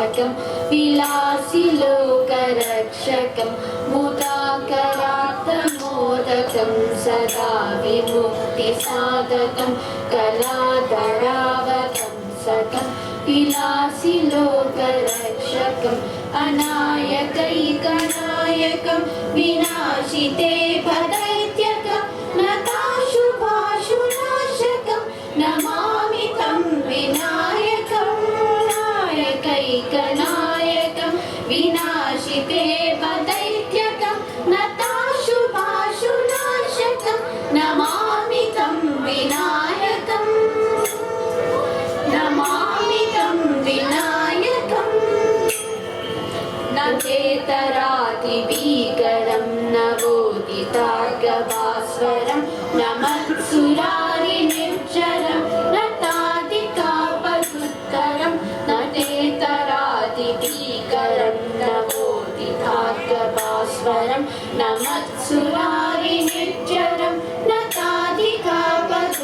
नाशकं विलासिलोकरक्षकं मुदाकरात्तमोदकं सदा विमुक्तिसाधकं कलाधरावतंसकं विलासिलोकरक्षकम् अनायकैकनायकं विनाशिते भदैत्यकं नताशुभाशुनाशकं नमामि तं विनायकं नायकैकनायकं विनाशिते भदैत्यकं नताशुभाशुनाशकं नमामि तं विनायकं नमामि तं विनायकम् न चेतरातिभीकरं नवोदितार्गभास्वरं न मत्सुरारिनिर्जरं न तादिकापदुत्तरं न चेतरातिभीकरं नवोदितार्गभास्वरं न मत्सुरारिनिर्जरं न तादिकापदुत्तरं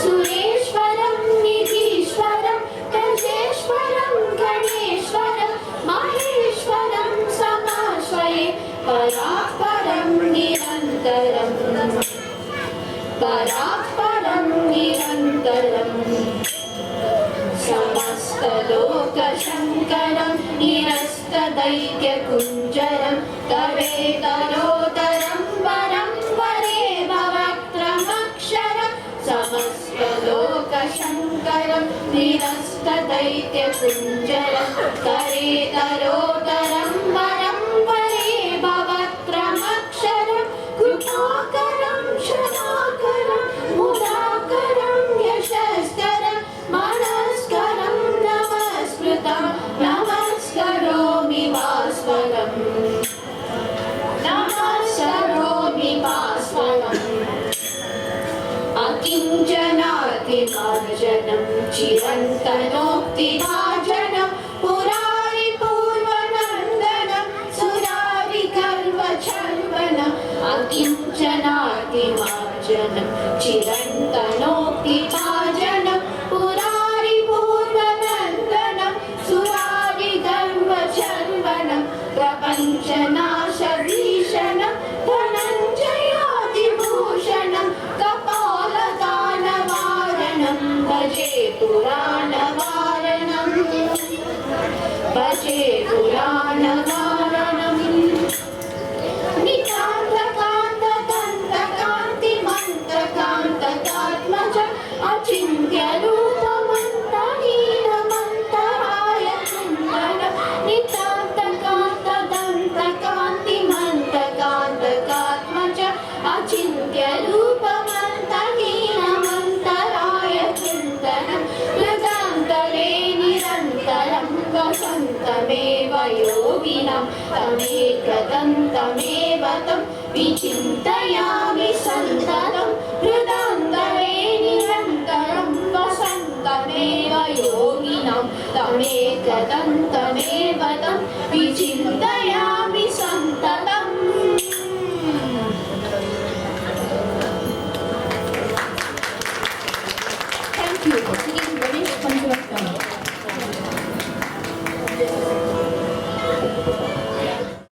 सुरेश्वरं निधीश्वरं गजेश्वरं गणेश्वरं महेश्वरं समाश्रये परात्परं निरन्तरं परात्परं निरन्तरं समस्तलोकशङ्करं निरस्तदैक्यकुञ्जरं तवेतरोदरं वरं वरे भवत्रमक्षरं समस्तलोकशङ्करं निरस्तदैत्यकुञ्जरं तवेतरोदरं वरं वरे भवत्रमक्षरं कृपाकरं क्षमाकरं मुदाकरं यशस्करं मनस्करं नमस्कृतं नमस्करोमि भास्वरम् नमस्करोमि भास्वरम् अकिञ्चनातिमार्जनं चिरन्तनोक्तिभाजनं पुरारिपूर्वनन्दनं सुरारिगर्वचर्वनम् अकिञ्चनातिमार्जनं चिरन्तनोक्तिभाजनं पुरारिपूर्वनन्दनं सुरारिगर्वचर्वनं प्रपञ्चनाशभीषणं धनञ्जयादिभूषणं कपालदानवारणं भजे पुराणवारणं भजे पुराणवारणं नितान्तकान्तकान्तकान्तिमन्तकान्तकात्मजम् अचिन्त्यरूपमन्तहीनमन्तराय चिन्तनं नितान्तकान्तदन्तकान्तिमन्तकान्तकात्मजम् अचिन्त्यरूपमन्तहीनमन्तराय चिन्तनं हृदन्तरे निरन्तरं वसन्तमेव योगिनं तमेकदन्तमेव तं विचिन्तयामि सन्ततं हृदन्तरे निरन्तरं वसन्तमेव योगिनं तमेकदन्तमेव तं विचिन्तयामि